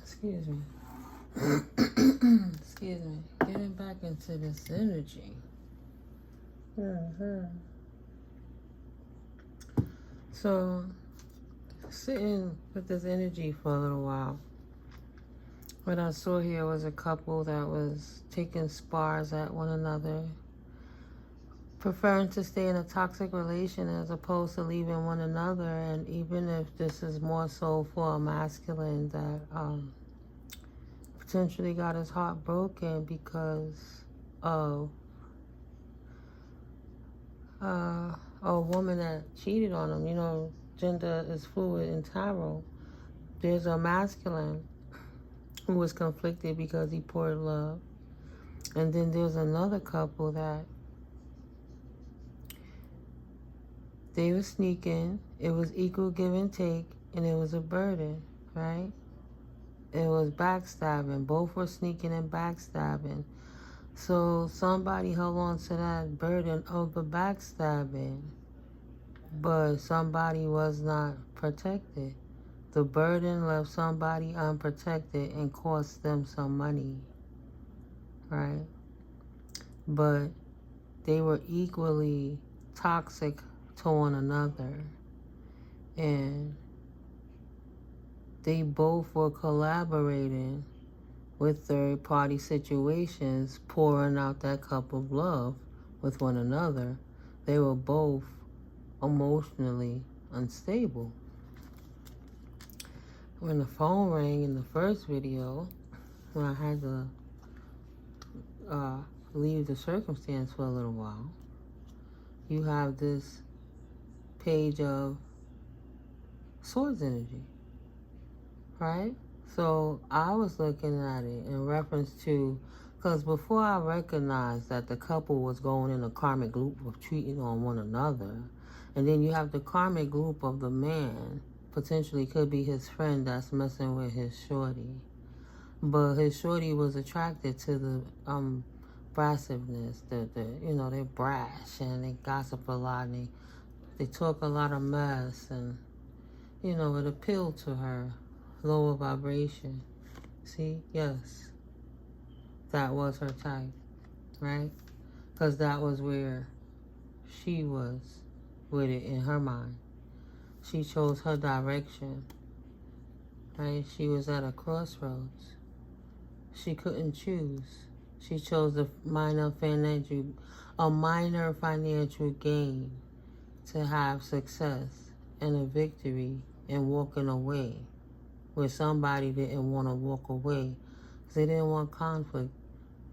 Excuse me. Excuse me. Getting back into this energy. So, sitting with this energy for a little while. What I saw here was a couple that was taking spars at one another, preferring to stay in a toxic relation as opposed to leaving one another. And even if this is more so for a masculine that potentially got his heart broken because of a woman that cheated on him. You know, gender is fluid in tarot. There's a masculine who was conflicted because he poured love. And then there's another couple that they were sneaking. It was equal give and take, and it was a burden, right? It was backstabbing. Both were sneaking and backstabbing. So somebody held on to that burden of the backstabbing, but somebody was not protected. The burden left somebody unprotected and cost them some money, right? But they were equally toxic to one another, and they both were collaborating with third-party situations, pouring out that cup of love with one another. They were both emotionally unstable. When the phone rang in the first video, when I had to leave the circumstance for a little while, you have this page of swords energy, right? So I was looking at it in reference to, because before I recognized that the couple was going in a karmic loop of cheating on one another, and then you have the karmic loop of the man, potentially could be his friend that's messing with his shorty. But his shorty was attracted to the brassiveness, you know, they're brash and they gossip a lot and they talk a lot of mess, and you know, it appealed to her. Lower vibration. See? Yes. That was her type, right? Because that was where she was with it in her mind. She chose her direction, right? She was at a crossroads. She couldn't choose. She chose a minor financial gain to have success and a victory and walking away, where somebody didn't want to walk away because they didn't want conflict.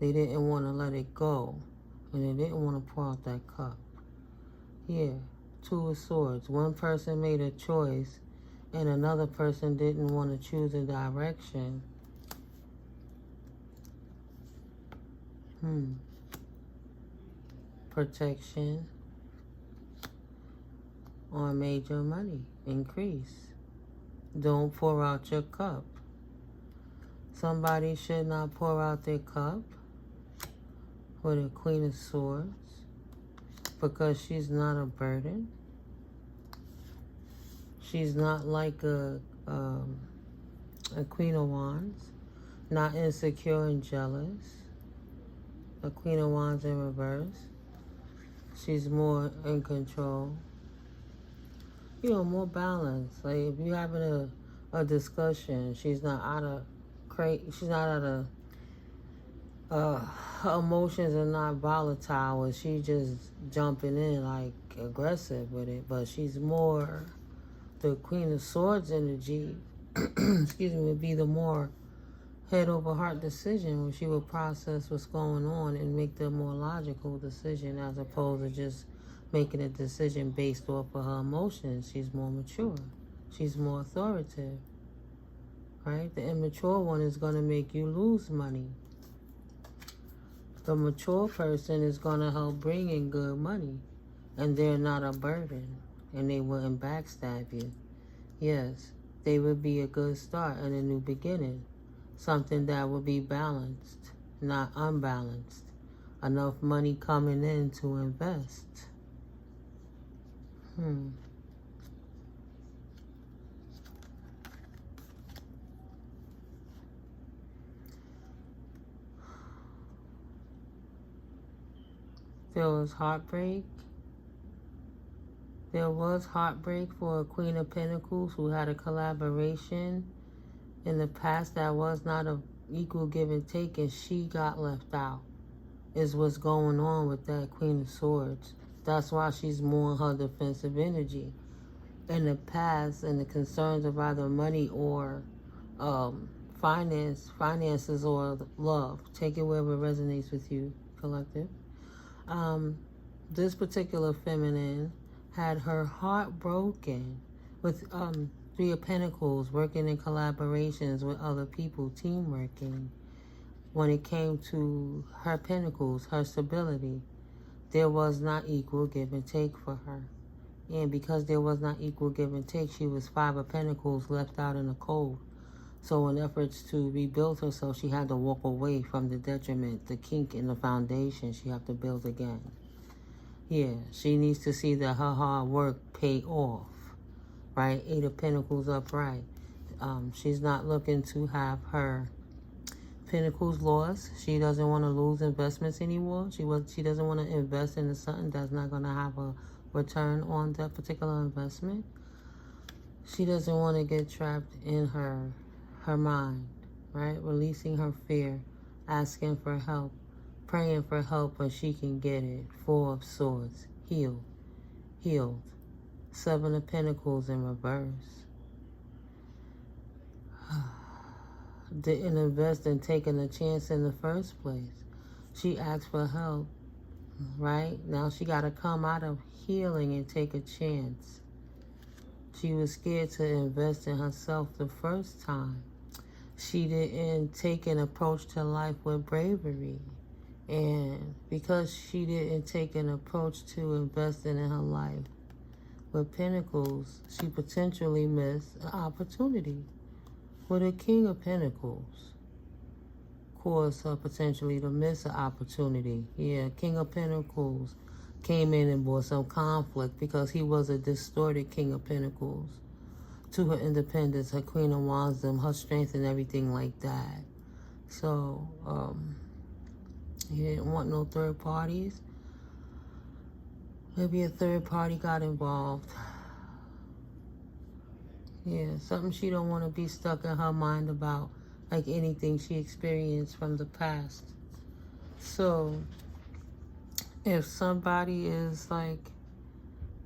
They didn't want to let it go, and they didn't want to pour out that cup. Yeah, Two of Swords. One person made a choice, and another person didn't want to choose a direction. Protection on major money. Increase. Don't pour out your cup. Somebody should not pour out their cup with a Queen of Swords because she's not a burden. She's not like a Queen of Wands, not insecure and jealous. A Queen of Wands in reverse. She's more in control. You know, more balanced. Like if you're having a discussion, she's not out of her emotions are not volatile, or she just jumping in like aggressive with it. But she's more the Queen of Swords energy. Excuse me, would be the more head over heart decision, where she will process what's going on and make the more logical decision as opposed to just making a decision based off of her emotions. She's more mature. She's more authoritative, right? The immature one is going to make you lose money. The mature person is going to help bring in good money, and they're not a burden, and they wouldn't backstab you. Yes, they would be a good start and a new beginning. Something that would be balanced, not unbalanced. Enough money coming in to invest. there was heartbreak. There was heartbreak for a Queen of Pentacles who had a collaboration in the past that was not an equal give and take, and she got left out, is what's going on with that Queen of Swords. That's why she's more in her defensive energy. In the past, and the concerns of either money or finances or love. Take it wherever it resonates with you, collective. This particular feminine had her heart broken with Three of Pentacles, working in collaborations with other people, team working. When it came to her pentacles, her stability, there was not equal give and take for her. And because there was not equal give and take, she was Five of Pentacles left out in the cold. So in efforts to rebuild herself, she had to walk away from the detriment, the kink in the foundation. She had to build again. Yeah, she needs to see that her hard work pay off, right? Eight of Pentacles upright. She's not looking to have her Pentacles lost. She doesn't want to lose investments anymore. She doesn't want to invest into something that's not going to have a return on that particular investment. She doesn't want to get trapped in her mind, right? Releasing her fear, asking for help, praying for help when she can get it. Four of Swords, healed. Seven of Pentacles in reverse. Didn't invest in taking a chance in the first place. She asked for help, right? Now she got to come out of healing and take a chance. She was scared to invest in herself the first time. She didn't take an approach to life with bravery. And because she didn't take an approach to investing in her life with Pentacles, she potentially missed an opportunity. With a King of Pentacles, caused her potentially to miss an opportunity. Yeah, King of Pentacles came in and brought some conflict because he was a distorted King of Pentacles. To her independence, her Queen of Wands, her strength and everything like that. So, he didn't want no third parties. Maybe a third party got involved. Yeah, something she don't want to be stuck in her mind about, like anything she experienced from the past. So, if somebody is like,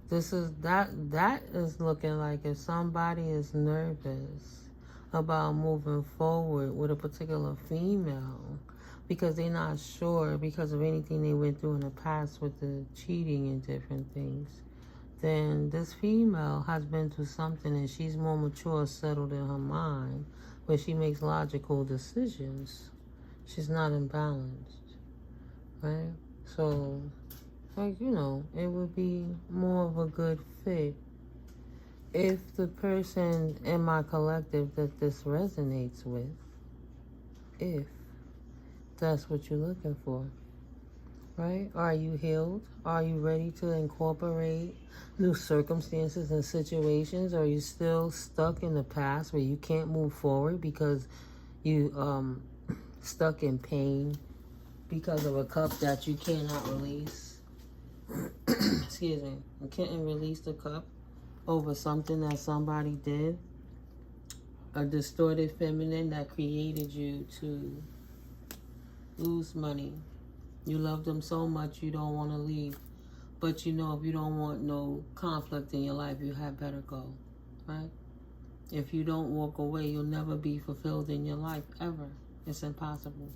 that is looking like if somebody is nervous about moving forward with a particular female because they're not sure because of anything they went through in the past with the cheating and different things, then this female has been through something and she's more mature, settled in her mind, where she makes logical decisions. She's not imbalanced, right? So, like, you know, it would be more of a good fit if the person in my collective that this resonates with, if that's what you're looking for. Right? Are you healed? Are you ready to incorporate new circumstances and situations? Are you still stuck in the past where you can't move forward because you stuck in pain because of a cup that you cannot release? Excuse me. You can't release the cup over something that somebody did. A distorted feminine that created you to lose money. You love them so much you don't want to leave. But you know if you don't want no conflict in your life, you had better go, right? If you don't walk away, you'll never be fulfilled in your life, ever. It's impossible.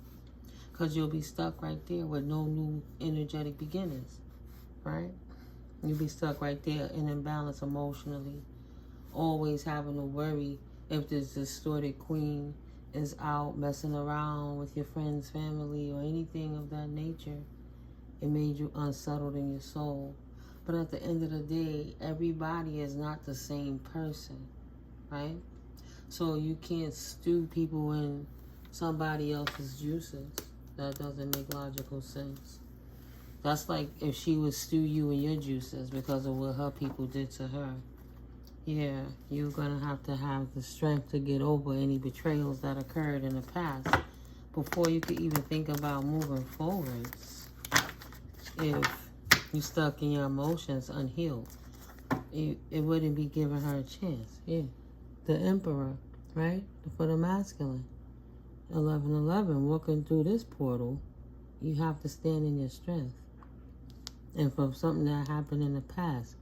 Because you'll be stuck right there with no new energetic beginnings, right? You'll be stuck right there in imbalance emotionally. Always having to worry if this distorted queen is out messing around with your friends, family, or anything of that nature. It made you unsettled in your soul. But at the end of the day, everybody is not the same person, right? So you can't stew people in somebody else's juices. That doesn't make logical sense. That's like if she would stew you in your juices because of what her people did to her. Yeah, you're going to have the strength to get over any betrayals that occurred in the past before you could even think about moving forwards. If You stuck in your emotions, unhealed. It wouldn't be giving her a chance. Yeah. The Emperor, right? For the masculine. 1111, walking through this portal, you have to stand in your strength. And from something that happened in the past,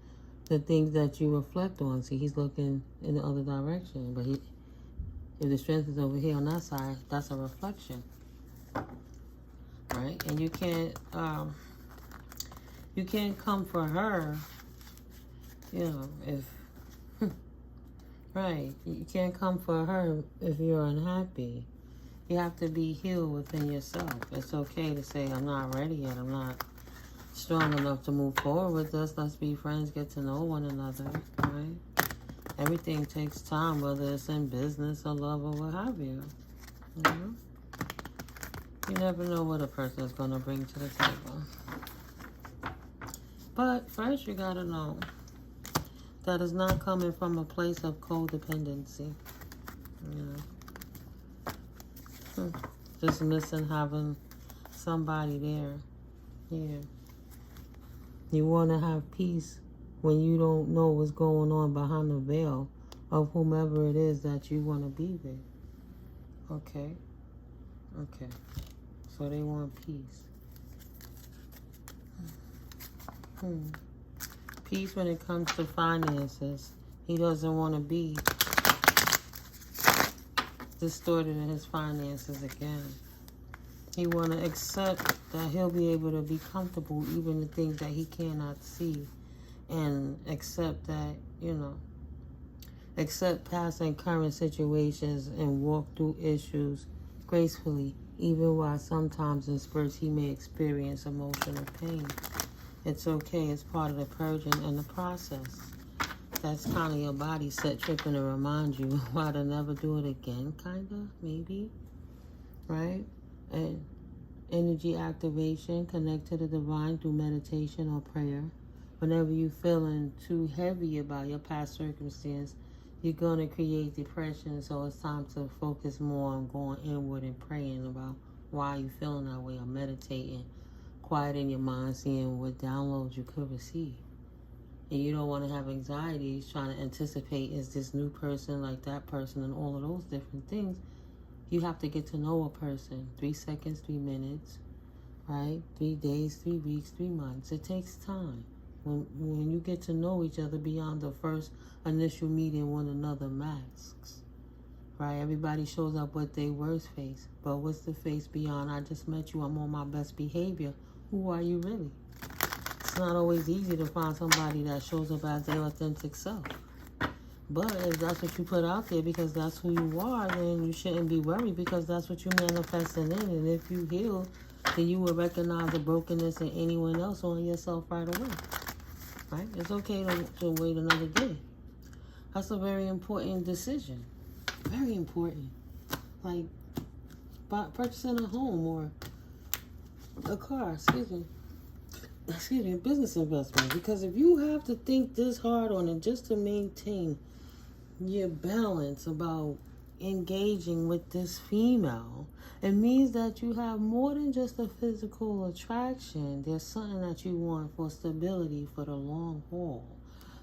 the things that you reflect on, see, he's looking in the other direction. But if the strength is over here on that side, that's a reflection. Right? And you can't come for her, you know, if right. You can't come for her if you're unhappy. You have to be healed within yourself. It's okay to say, I'm not ready yet. I'm not strong enough to move forward with this. Let's be friends, get to know one another, right? Everything takes time, whether it's in business or love or what have you. You know? You never know what a person is going to bring to the table. But first, you got to know that it's not coming from a place of codependency. You know? Just missing having somebody there. Yeah. You want to have peace when you don't know what's going on behind the veil of whomever it is that you want to be with. Okay. Okay. So they want peace. Peace when it comes to finances. He doesn't want to be distorted in his finances again. He want to accept that he'll be able to be comfortable even the things that he cannot see, and accept that, you know, accept past and current situations and walk through issues gracefully, even while sometimes in spurts he may experience emotional pain. It's okay. It's part of the purging and the process. That's kind of your body set tripping to remind you why to never do it again, kind of, maybe, right? And energy activation, connect to the divine through meditation or prayer. Whenever you're feeling too heavy about your past circumstance, you're going to create depression, so it's time to focus more on going inward and praying about why you're feeling that way, or meditating, quieting your mind, seeing what downloads you could receive. And you don't want to have anxieties trying to anticipate, is this new person like that person, and all of those different things. You have to get to know a person. 3 seconds, 3 minutes, right? 3 days, 3 weeks, 3 months. It takes time. When you get to know each other beyond the first initial meeting one another masks, right? Everybody shows up with their worst face. But what's the face beyond, I just met you, I'm on my best behavior? Who are you really? It's not always easy to find somebody that shows up as their authentic self. But if that's what you put out there because that's who you are, then you shouldn't be worried, because that's what you're manifesting in. And if you heal, then you will recognize the brokenness in anyone else or in yourself right away. Right? It's okay to wait another day. That's a very important decision. Very important. Like purchasing a home or a car, excuse me, business investment. Because if you have to think this hard on it just to maintain your balance about engaging with this female, it means that you have more than just a physical attraction. There's something that you want for stability for the long haul.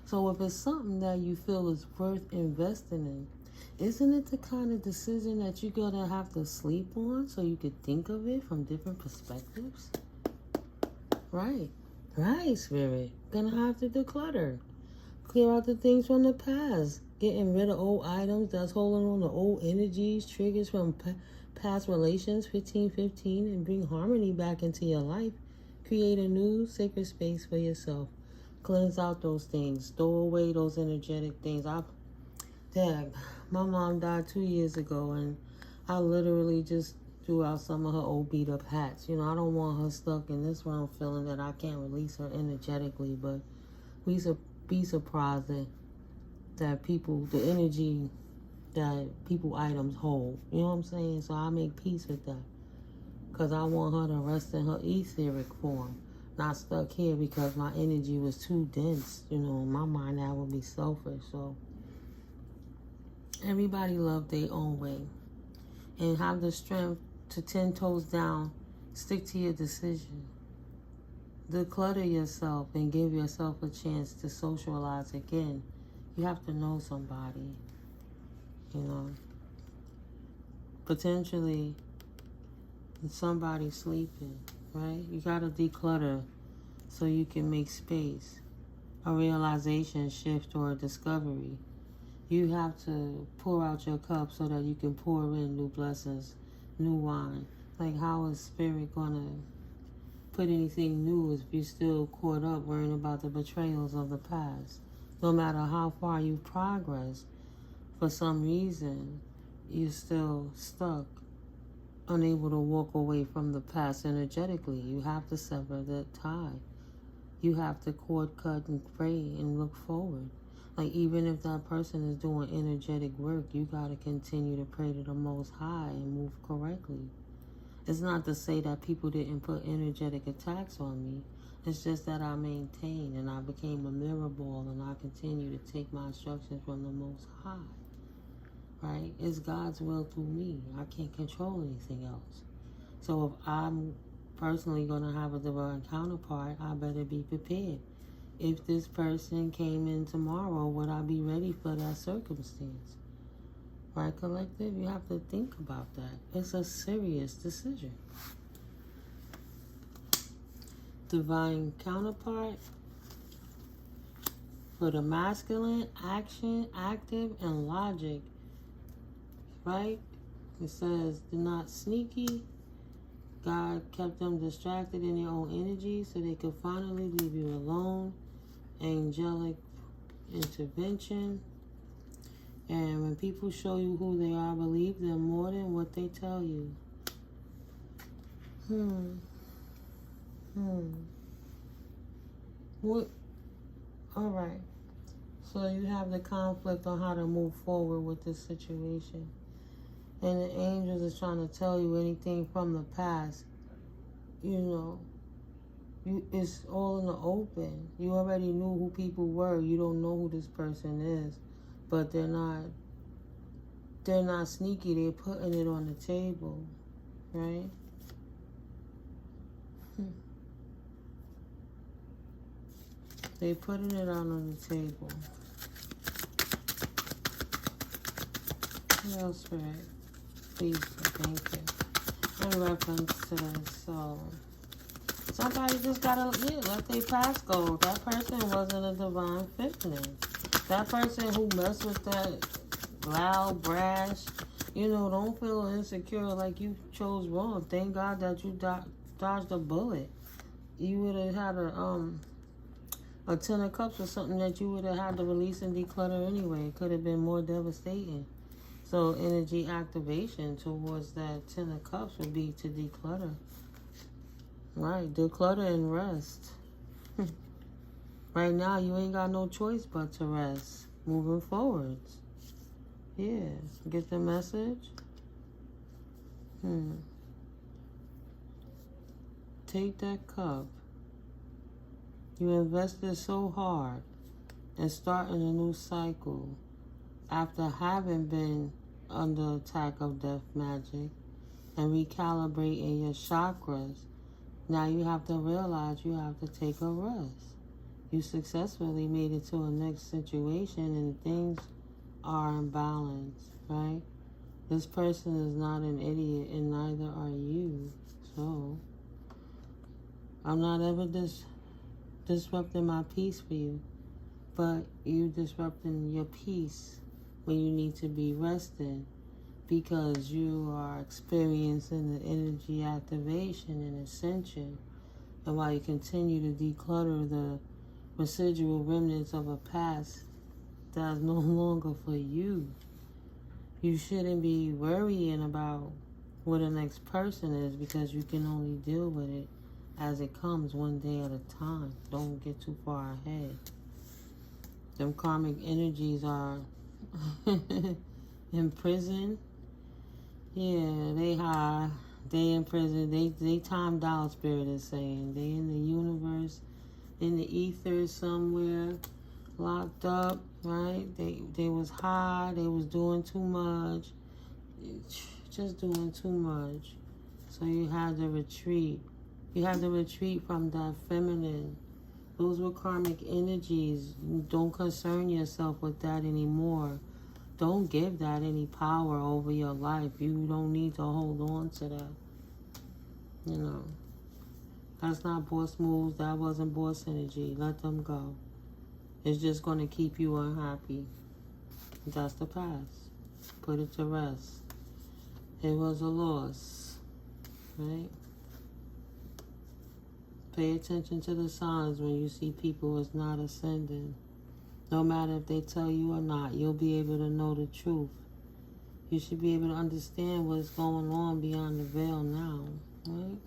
So if it's something that you feel is worth investing in, isn't it the kind of decision that you're going to have to sleep on so you could think of it from different perspectives? Right. Right, Spirit. Gonna have to declutter. Clear out the things from the past. Getting rid of old items that's holding on to old energies, triggers from past relations, 1515, and bring harmony back into your life. Create a new sacred space for yourself. Cleanse out those things. Throw away those energetic things. Dad, my mom died 2 years ago, and I literally just threw out some of her old beat up hats. You know, I don't want her stuck in this realm feeling that I can't release her energetically, but we be surprised that people, the energy that people items hold. You know what I'm saying? So I make peace with that. Because I want her to rest in her etheric form, not stuck here because my energy was too dense. You know, in my mind that would be selfish. So everybody love their own way. And have the strength to 10 toes down, stick to your decision. declutter yourself and give yourself a chance to socialize again. You have to know somebody, you know. Potentially, somebody sleeping, right? You got to declutter so you can make space, a realization shift or a discovery. You have to pour out your cup so that you can pour in new blessings, new wine. Like, how is spirit going to put anything new if you're still caught up worrying about the betrayals of the past? No matter how far you progress, for some reason, you're still stuck, unable to walk away from the past energetically. You have to sever that tie. You have to cord cut and pray and look forward. Like, even if that person is doing energetic work, you got to continue to pray to the Most High and move correctly. It's not to say that people didn't put energetic attacks on me. It's just that I maintained and I became a mirror ball, and I continue to take my instructions from the Most High. Right? It's God's will through me. I can't control anything else. So if I'm personally going to have a divine counterpart, I better be prepared. If this person came in tomorrow, would I be ready for that circumstance? Right, collective? You have to think about that. It's a serious decision. Divine counterpart for the masculine, action, active, and logic. Right? It says, they're not sneaky. God kept them distracted in their own energy so they could finally leave you alone. Angelic intervention. And when people show you who they are, believe them more than what they tell you. What? All right. So you have the conflict on how to move forward with this situation. And the angels is trying to tell you anything from the past. You know, it's all in the open. You already knew who people were. You don't know who this person is. But they're not sneaky. They're putting it on the table, right? They're putting it out on the table. What else, Spirit? Please, thank you. In reference to this, so somebody just gotta let their past go. That person wasn't a divine feminine. That person who messed with that loud, brash, don't feel insecure like you chose wrong. Thank God that you dodged a bullet. You would have had a 10 of cups or something that you would have had to release and declutter anyway. It could have been more devastating. So energy activation towards that 10 of cups would be to declutter. Right, declutter and rest. Right now, you ain't got no choice but to rest. Moving forwards. Yeah, get the message? Take that cup. You invested so hard in starting a new cycle after having been under attack of death magic and recalibrating your chakras. Now you have to realize you have to take a rest. You successfully made it to a next situation and things are in balance, right? This person is not an idiot and neither are you. So, I'm not ever disrupting my peace for you, but you disrupting your peace when you need to be resting because you are experiencing the energy activation and ascension. And while you continue to declutter the residual remnants of a past that is no longer for you, you shouldn't be worrying about what the next person is because you can only deal with it as it comes one day at a time. Don't get too far ahead. Them karmic energies are in prison. Yeah, they high. They in prison. They timed out, Spirit is saying. They in the universe, in the ether somewhere, locked up, right? They was high. They was doing too much. Just doing too much. So you had to retreat You have to retreat from that feminine. Those were karmic energies. Don't concern yourself with that anymore. Don't give that any power over your life. You don't need to hold on to that. You know, that's not boss moves. That wasn't boss energy. Let them go. It's just going to keep you unhappy. That's the past. Put it to rest. It was a loss, right? Pay attention to the signs when you see people is not ascending. No matter if they tell you or not, you'll be able to know the truth. You should be able to understand what's going on beyond the veil now, right?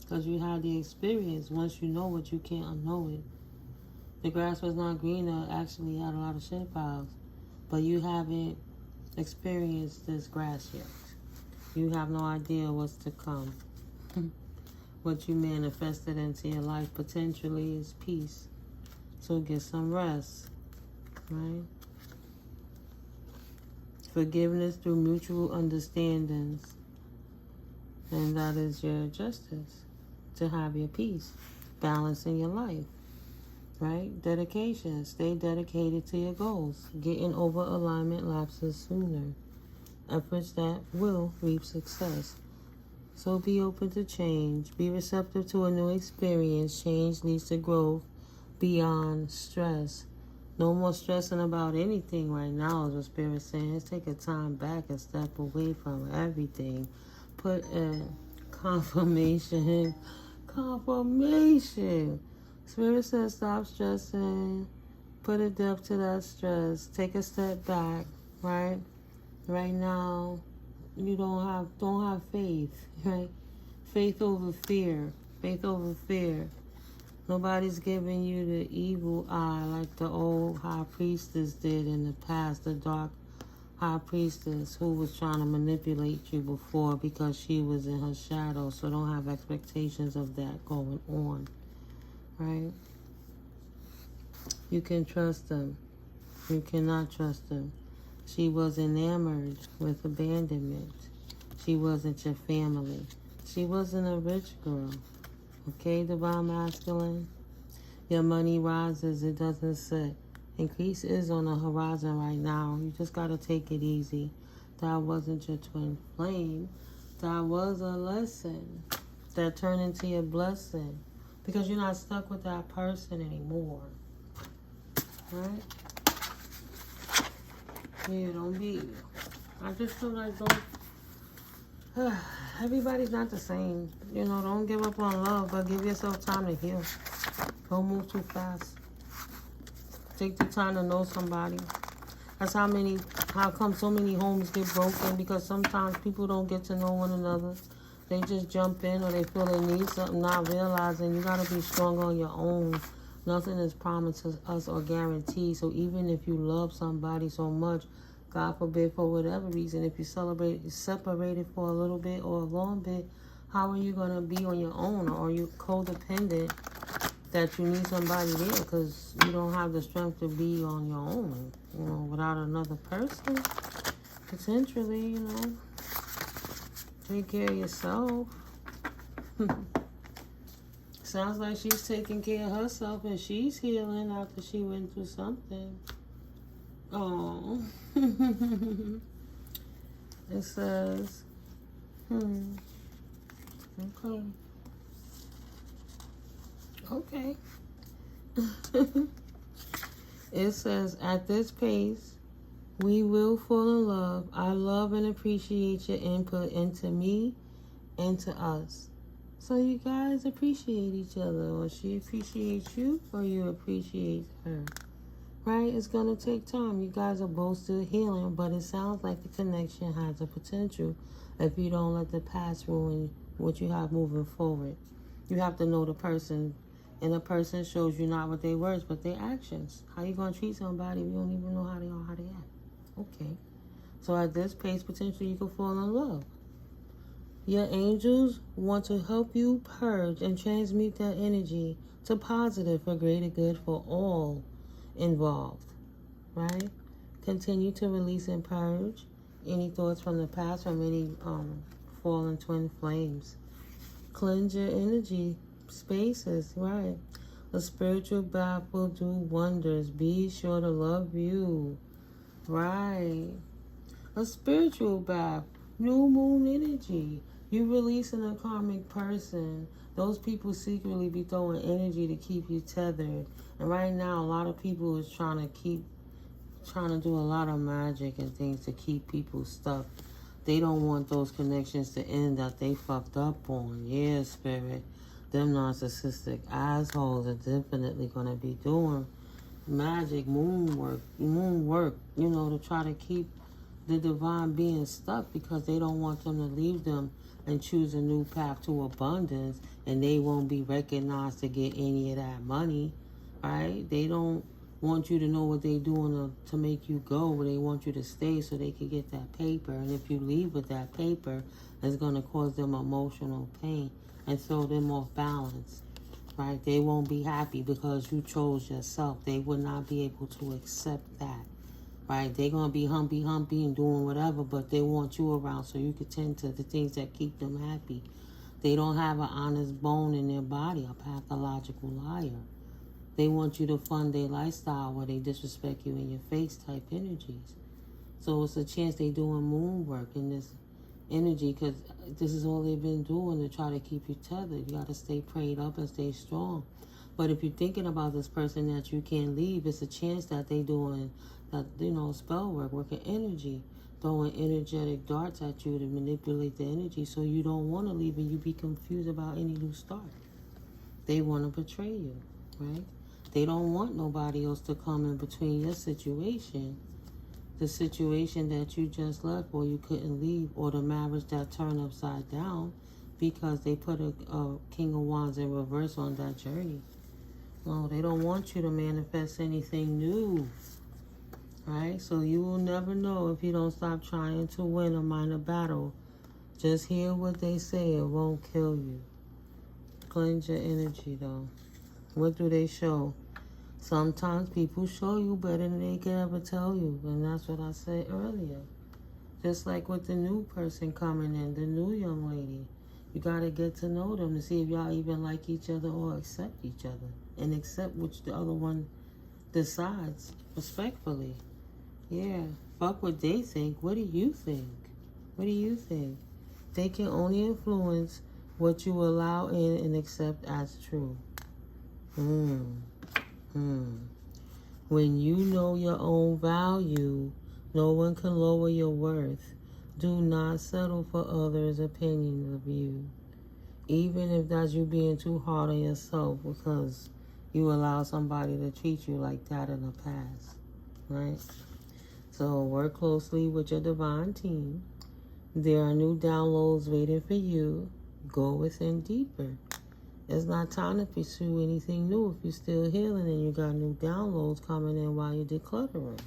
Because you had the experience. Once you know it, you can't unknow it. The grass was not greener actually had a lot of shit piles, but you haven't experienced this grass yet. You have no idea what's to come. What you manifested into your life potentially is peace. So get some rest, right? Forgiveness through mutual understandings. And that is your justice, to have your peace, balance in your life, right? Dedication, stay dedicated to your goals. Getting over alignment lapses sooner. Efforts that will reap success. So be open to change. Be receptive to a new experience. Change leads to growth beyond stress. No more stressing about anything right now, is what Spirit's saying. Let's take a time back and step away from everything. Put a confirmation. Spirit says stop stressing. Put a depth to that stress. Take a step back, right? Right now, you don't have faith, right? Faith over fear. Faith over fear. Nobody's giving you the evil eye like the old high priestess did in the past, the dark high priestess who was trying to manipulate you before because she was in her shadow. So don't have expectations of that going on, right? You can trust them. You cannot trust them. She was enamored with abandonment. She wasn't your family. She wasn't a rich girl. Okay, Divine Masculine? Your money rises, it doesn't sit. Increase is on the horizon right now. You just got to take it easy. That wasn't your twin flame. That was a lesson that turned into your blessing. Because you're not stuck with that person anymore. Right? Yeah, don't be. I just feel like everybody's not the same. You know, don't give up on love, but give yourself time to heal. Don't move too fast. Take the time to know somebody. That's how come so many homes get broken, because sometimes people don't get to know one another. They just jump in, or they feel they need something, not realizing you got to be strong on your own. Nothing is promised to us or guaranteed. So even if you love somebody so much, God forbid, for whatever reason, if you separated for a little bit or a long bit, how are you going to be on your own? Or are you codependent that you need somebody there because you don't have the strength to be on your own, you know, without another person? Potentially, you know, take care of yourself. Sounds like she's taking care of herself and she's healing after she went through something. Oh. It says, Okay. It says, at this pace, we will fall in love. I love and appreciate your input into me and to us. So you guys appreciate each other, or she appreciates you, or you appreciate her. Right? It's going to take time. You guys are both still healing, but it sounds like the connection has a potential if you don't let the past ruin what you have moving forward. You have to know the person, and the person shows you not what their words, but their actions. How you going to treat somebody if you don't even know how they are, how they act? Okay. So at this pace, potentially you can fall in love. Your angels want to help you purge and transmute that energy to positive for greater good for all involved, right? Continue to release and purge any thoughts from the past, from any fallen twin flames. Cleanse your energy spaces, right? A spiritual bath will do wonders. Be sure to love you, right? A spiritual bath, new moon energy. You releasing a karmic person. Those people secretly be throwing energy to keep you tethered. And right now, a lot of people is trying to do a lot of magic and things to keep people stuck. They don't want those connections to end that they fucked up on. Yeah, spirit. Them narcissistic assholes are definitely going to be doing magic, moon work, you know, to try to keep the divine being stuck because they don't want them to leave them and choose a new path to abundance, and they won't be recognized to get any of that money, right? They don't want you to know what they're doing to make you go, but they want you to stay so they can get that paper. And if you leave with that paper, it's going to cause them emotional pain and throw them off balance, right? They won't be happy because you chose yourself. They would not be able to accept that, right? They're going to be humpy and doing whatever, but they want you around so you can tend to the things that keep them happy. They don't have an honest bone in their body, a pathological liar. They want you to fund their lifestyle where they disrespect you in your face type energies. So it's a chance they doing moon work in this energy because this is all they've been doing to try to keep you tethered. You got to stay prayed up and stay strong. But if you're thinking about this person that you can't leave, it's a chance that they doing that, you know, spell work, working energy, throwing energetic darts at you to manipulate the energy so you don't want to leave and you be confused about any new start. They want to betray you, right? They don't want nobody else to come in between your situation, the situation that you just left or you couldn't leave, or the marriage that turned upside down because they put a King of Wands in reverse on that journey. No, they don't want you to manifest anything new, right? So you will never know if you don't stop trying to win a minor battle. Just hear what they say. It won't kill you. Cleanse your energy, though. What do they show? Sometimes people show you better than they can ever tell you. And that's what I said earlier. Just like with the new person coming in, the new young lady. You got to get to know them to see if y'all even like each other or accept each other. And accept which the other one decides, respectfully. Yeah, fuck what they think. What do you think? What do you think? They can only influence what you allow in and accept as true. When you know your own value, no one can lower your worth. Do not settle for others' opinions of you. Even if that's you being too hard on yourself because you allow somebody to treat you like that in the past, right? So work closely with your divine team. There are new downloads waiting for you. Go within deeper. It's not time to pursue anything new if you're still healing and you got new downloads coming in while you're decluttering,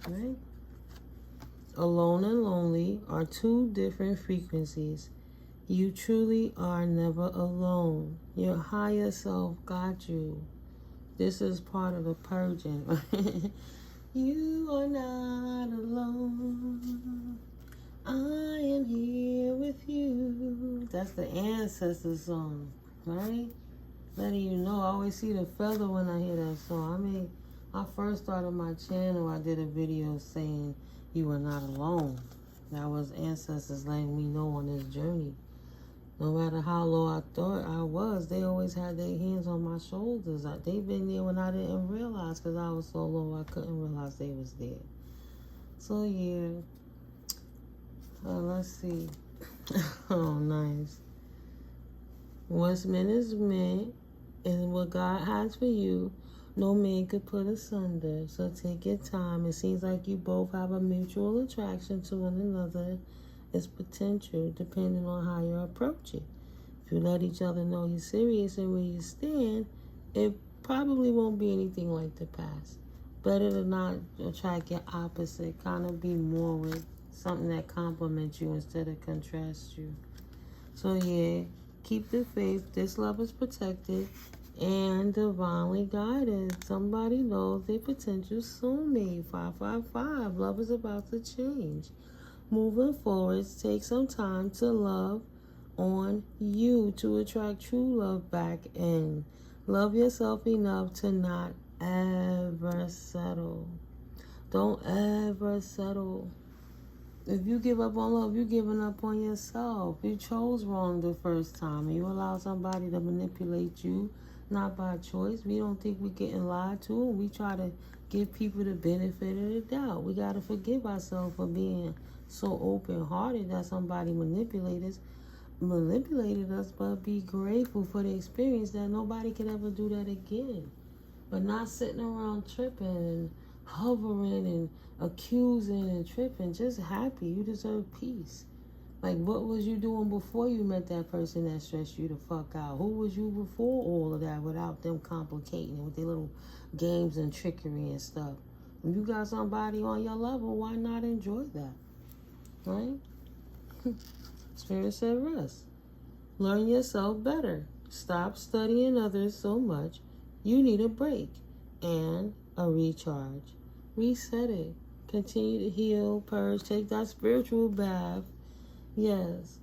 right? Alone and lonely are two different frequencies. You truly are never alone. Your higher self got you. This is part of the purging, right? You are not alone. I am here with you. That's the Ancestor song, right? Letting you know. I always see the feather when I hear that song. I mean, I first started my channel, I did a video saying you are not alone. That was ancestors letting me know on this journey. No matter how low I thought I was, they always had their hands on my shoulders. They've been there when I didn't realize because I was so low I couldn't realize they was there. So yeah. Let's see. Oh, nice. What's meant is meant, and what God has for you, no man could put asunder. So take your time. It seems like you both have a mutual attraction to one another. It's potential depending on how you approach it. If you let each other know you're serious and where you stand, it probably won't be anything like the past. Better to not attract your opposite. Kind of be more with something that complements you instead of contrasts you. So yeah, keep the faith. This love is protected and divinely guided. Somebody knows their potential soulmate. 555. Love is about to change. Moving forward, take some time to love on you to attract true love back in. Love yourself enough to not ever settle. Don't ever settle. If you give up on love, you're giving up on yourself. You chose wrong the first time, and you allow somebody to manipulate you, not by choice. We don't think we're getting lied to, and we try to give people the benefit of the doubt. We got to forgive ourselves for being so open-hearted that somebody manipulated us, but be grateful for the experience that nobody could ever do that again. But not sitting around tripping and hovering and accusing and tripping. Just happy. You deserve peace. Like, what was you doing before you met that person that stressed you the fuck out? Who was you before all of that without them complicating it with their little games and trickery and stuff? If you got somebody on your level, why not enjoy that? Right? Spirit said rest. Learn yourself better. Stop studying others so much. You need a break and a recharge. Reset it. Continue to heal, purge, take that spiritual bath. Yes.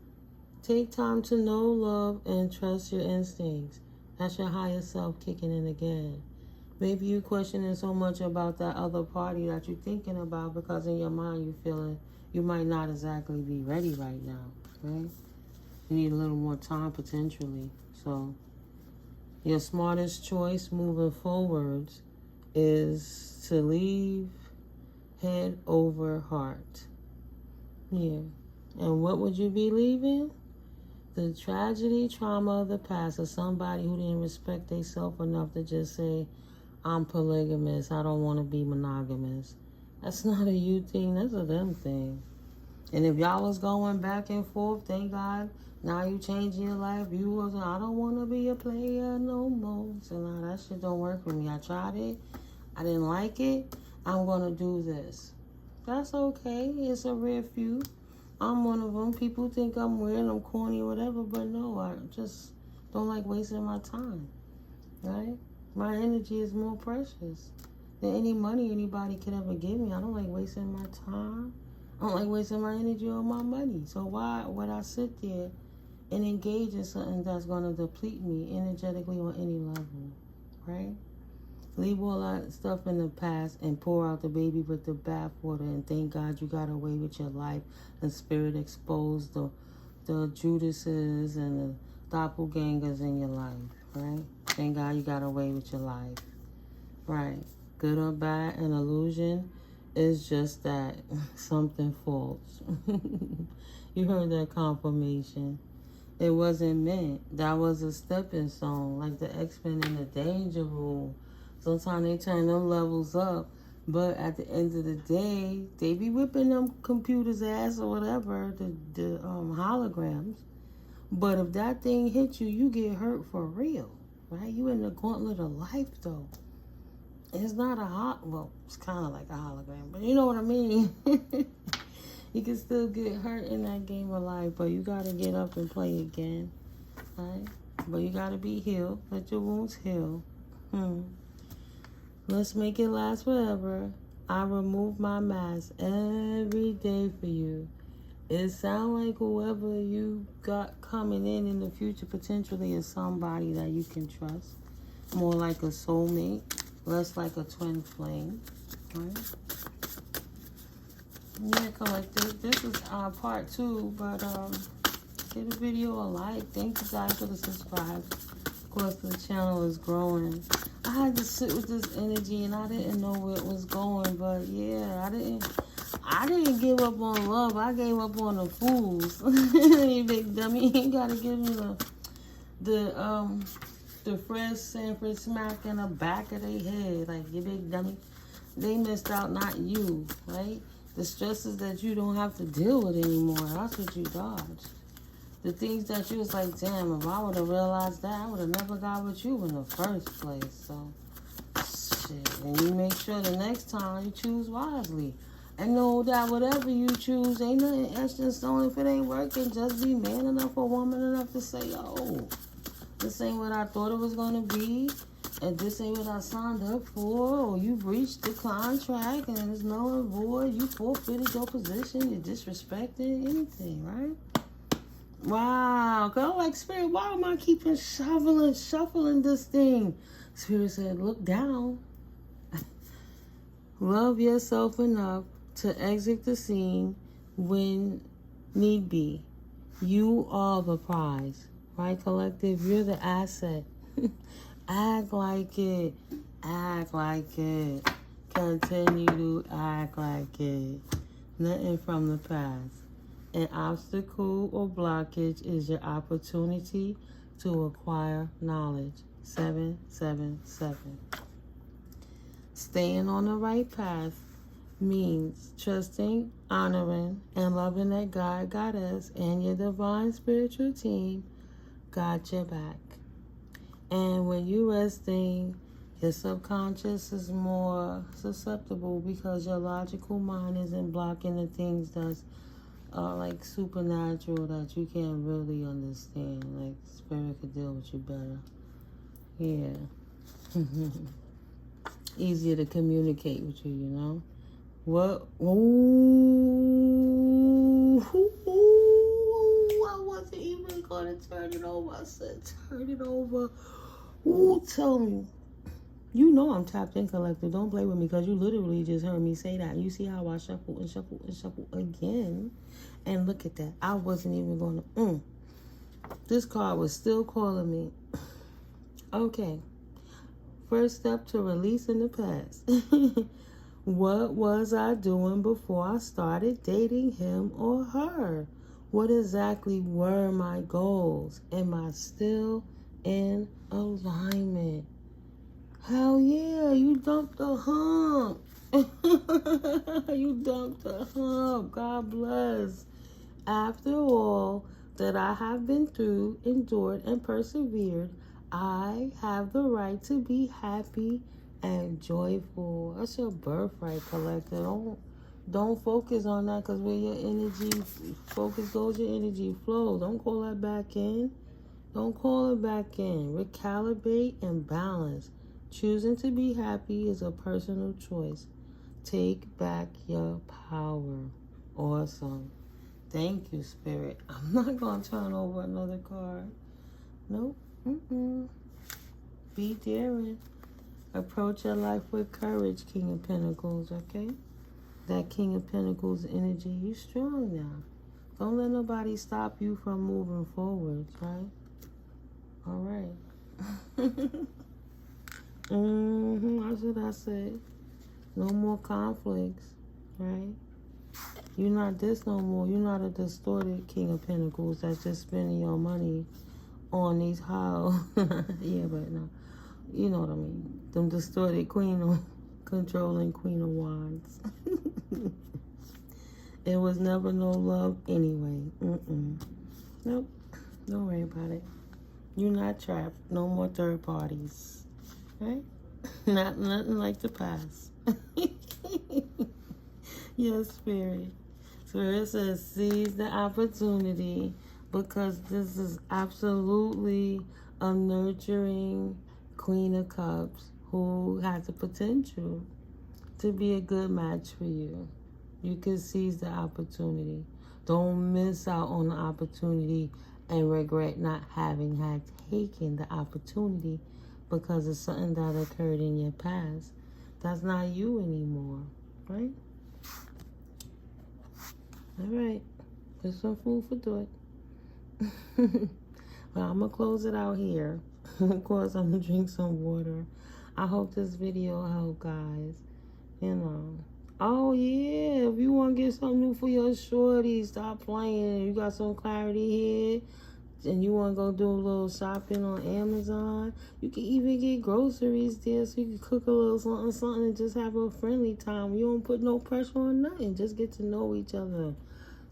Take time to know, love, and trust your instincts. That's your higher self kicking in again. Maybe you're questioning so much about that other party that you're thinking about because in your mind you're feeling you might not exactly be ready right now, right? You need a little more time potentially. So your smartest choice moving forwards is to leave head over heart. Yeah. And what would you be leaving? The tragedy, trauma of the past of somebody who didn't respect themselves enough to just say, I'm polygamous, I don't want to be monogamous. That's not a you thing, that's a them thing. And if y'all was going back and forth, thank God, now you changing your life. You was, I don't want to be a player no more. So now that shit don't work for me. I tried it. I didn't like it. I'm going to do this. That's okay. It's a rare few. I'm one of them. People think I'm weird, I'm corny or whatever, but no, I just don't like wasting my time, right? My energy is more precious than any money anybody could ever give me. I don't like wasting my time. I don't like wasting my energy or my money. So why would I sit there and engage in something that's going to deplete me energetically on any level, right? Leave all that stuff in the past and pour out the baby with the bathwater and thank God you got away with your life. The spirit exposed the Judases and the doppelgangers in your life, right? Thank God you got away with your life, right? Good or bad, an illusion is just that, something false. You heard that confirmation. It wasn't meant. That was a stepping stone, like the X-Men in the danger room. Sometimes they turn them levels up, but at the end of the day, they be whipping them computers' ass or whatever, the holograms. But if that thing hits you, you get hurt for real, right? You in the gauntlet of life, though. It's not well, it's kind of like a hologram, but you know what I mean. You can still get hurt in that game of life, but you got to get up and play again, right? But you got to be healed. Let your wounds heal. Let's make it last forever. I remove my mask every day for you. It sounds like whoever you got coming in the future potentially is somebody that you can trust. More like a soulmate, less like a twin flame, right? Yeah, collective. This is part 2, but give the video a like. Thank you guys for the subscribe. Of course, the channel is growing. I had to sit with this energy, and I didn't know where it was going. But yeah, I didn't give up on love. I gave up on the fools. You big dummy. You gotta give me the fresh Sanford smack in the back of their head, like, you big dummy. They missed out, not you, right? The stresses that you don't have to deal with anymore. That's what you dodged. The things that you was like, damn, if I would have realized that, I would have never got with you in the first place. So, shit. And you make sure the next time you choose wisely. And know that whatever you choose, ain't nothing extra stone. If it ain't working, just be man enough or woman enough to say, oh, this ain't what I thought it was going to be. And this ain't what I signed up for. Or you breached the contract and there's null and void. You forfeited your position. You're disrespecting anything, right? Wow. Cause I'm like, Spirit, why am I keeping shuffling this thing? Spirit said, look down. Love yourself enough to exit the scene when need be. You are the prize. Right, collective? You're the asset. Act like it. Act like it. Continue to act like it. Nothing from the past. An obstacle or blockage is your opportunity to acquire knowledge. 777. Staying on the right path means trusting, honoring, and loving that God, Goddess, and your divine spiritual team got your back. And when you resting, your subconscious is more susceptible because your logical mind isn't blocking the things that's like supernatural that you can't really understand. Like, spirit could deal with you better. Yeah. Easier to communicate with you, you know? What? Ooh, I wasn't even going to turn it over. I said, turn it over. Ooh, tell me. You know I'm tapped in, collective. Don't play with me because you literally just heard me say that. You see how I shuffle and shuffle and shuffle again? And look at that. I wasn't even going to... This card was still calling me. Okay. First step to releasing the past. What was I doing before I started dating him or her? What exactly were my goals? Am I still in alignment? Hell yeah, you dumped the hump. You dumped the hump. God bless. After all that I have been through, endured, and persevered, I have the right to be happy and joyful. That's your birthright, collector. Don't focus on that, because where your energy focus goes, your energy flows. Don't call that back in. Don't call it back in. Recalibrate and balance. Choosing to be happy is a personal choice. Take back your power. Awesome. Thank you, Spirit. I'm not going to turn over another card. Nope. Be daring. Approach your life with courage, King of Pentacles, okay? That King of Pentacles energy, you strong now. Don't let nobody stop you from moving forward, right? All right. That's what I said. No more conflicts, right? You're not this no more. You're not a distorted King of Pentacles that's just spending your money on these hoes. Yeah, but no. You know what I mean. Them distorted controlling Queen of Wands. It was never no love anyway. Nope. Don't worry about it. You're not trapped. No more third parties. Right? Nothing like the past. Yes, Spirit. Spirit says seize the opportunity, because this is absolutely a nurturing Queen of Cups who has the potential to be a good match for you. You can seize the opportunity. Don't miss out on the opportunity and regret not having had taken the opportunity because of something that occurred in your past. That's not you anymore, right? All right. There's some food for thought. Well, I'm going to close it out here. Of course, I'm going to drink some water. I hope this video helped, guys. You know. Oh, yeah. If you want to get something new for your shorty, stop playing. You got some clarity here, and you want to go do a little shopping on Amazon, you can even get groceries there so you can cook a little something and just have a friendly time. You don't put no pressure on nothing. Just get to know each other.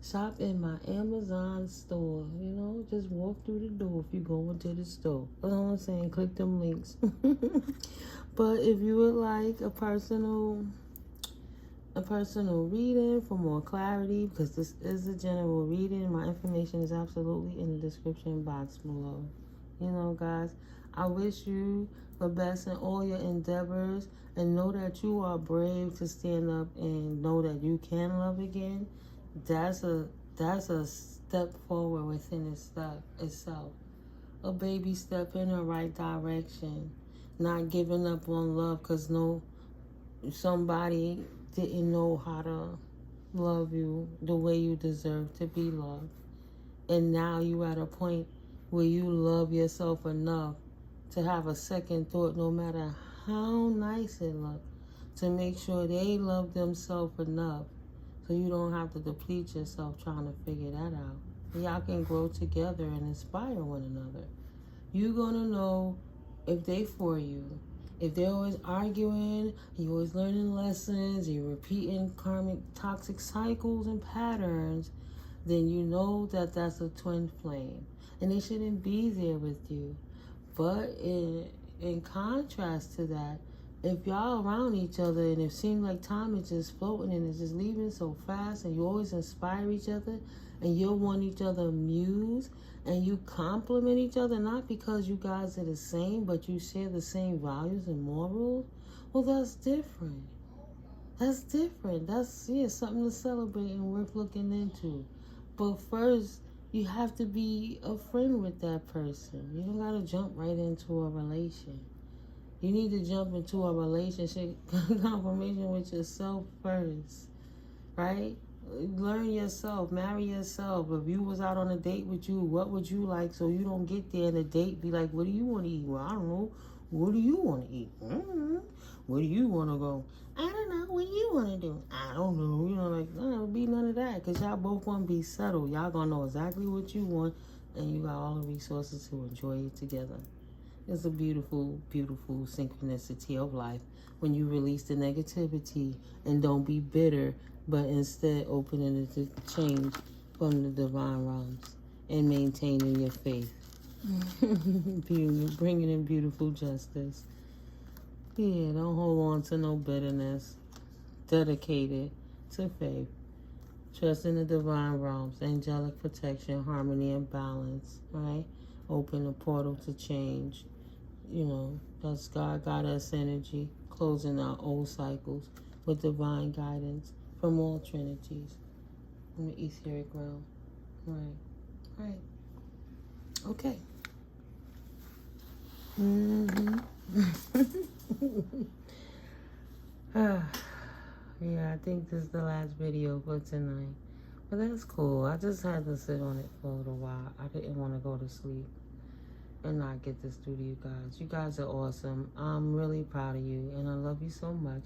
Shop in my Amazon store. You know, just walk through the door if you go into the store. That's all I'm saying. Click them links. But if you would like a personal reading for more clarity, because this is a general reading, my information is absolutely in the description box below. You know, guys, I wish you the best in all your endeavors, and know that you are brave to stand up and know that you can love again. That's step forward within itself. A baby step in the right direction. Not giving up on love because somebody didn't know how to love you the way you deserve to be loved. And now you at a point where you love yourself enough to have a second thought, no matter how nice it looks, to make sure they love themselves enough so you don't have to deplete yourself trying to figure that out. Y'all can grow together and inspire one another. You're going to know if they for you. If they're always arguing, you're always learning lessons, you're repeating karmic toxic cycles and patterns, then you know that that's a twin flame. And they shouldn't be there with you. But in contrast to that, if y'all around each other and it seems like time is just floating and it's just leaving so fast and you always inspire each other and you want each other muse and you compliment each other, not because you guys are the same, but you share the same values and morals, well, that's different. That's different. That's, something to celebrate and worth looking into. But first, you have to be a friend with that person. You don't got to jump right into a relation. You need to jump into a relationship confirmation with yourself first, right? Learn yourself, marry yourself. If you was out on a date with you, what would you like so you don't get there and the date be like, what do you want to eat? Well, I don't know. What do you want to eat? Where do you want to go? I don't know. What do you want to do? I don't know. No, it'll be none of that because y'all both want to be settled. Y'all going to know exactly what you want and you got all the resources to enjoy it together. It's a beautiful, beautiful synchronicity of life when you release the negativity and don't be bitter, but instead opening it to change from the divine realms and maintaining your faith. Bringing in beautiful justice. Yeah, don't hold on to no bitterness. Dedicated to faith. Trust in the divine realms, angelic protection, harmony, and balance, right? Open the portal to change. That's God Goddess energy, closing out old cycles with divine guidance from all trinities in the etheric realm. Right. Okay. Yeah, I think this is the last video for tonight. But that's cool. I just had to sit on it for a little while. I didn't want to go to sleep and not get this through to you guys. You guys are awesome. I'm really proud of you, and I love you so much.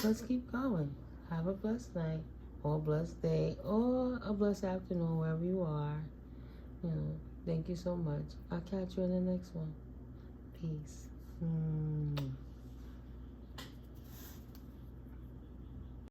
Let's keep going. Have a blessed night, or a blessed day, or a blessed afternoon, wherever you are. Thank you so much. I'll catch you in the next one. Peace.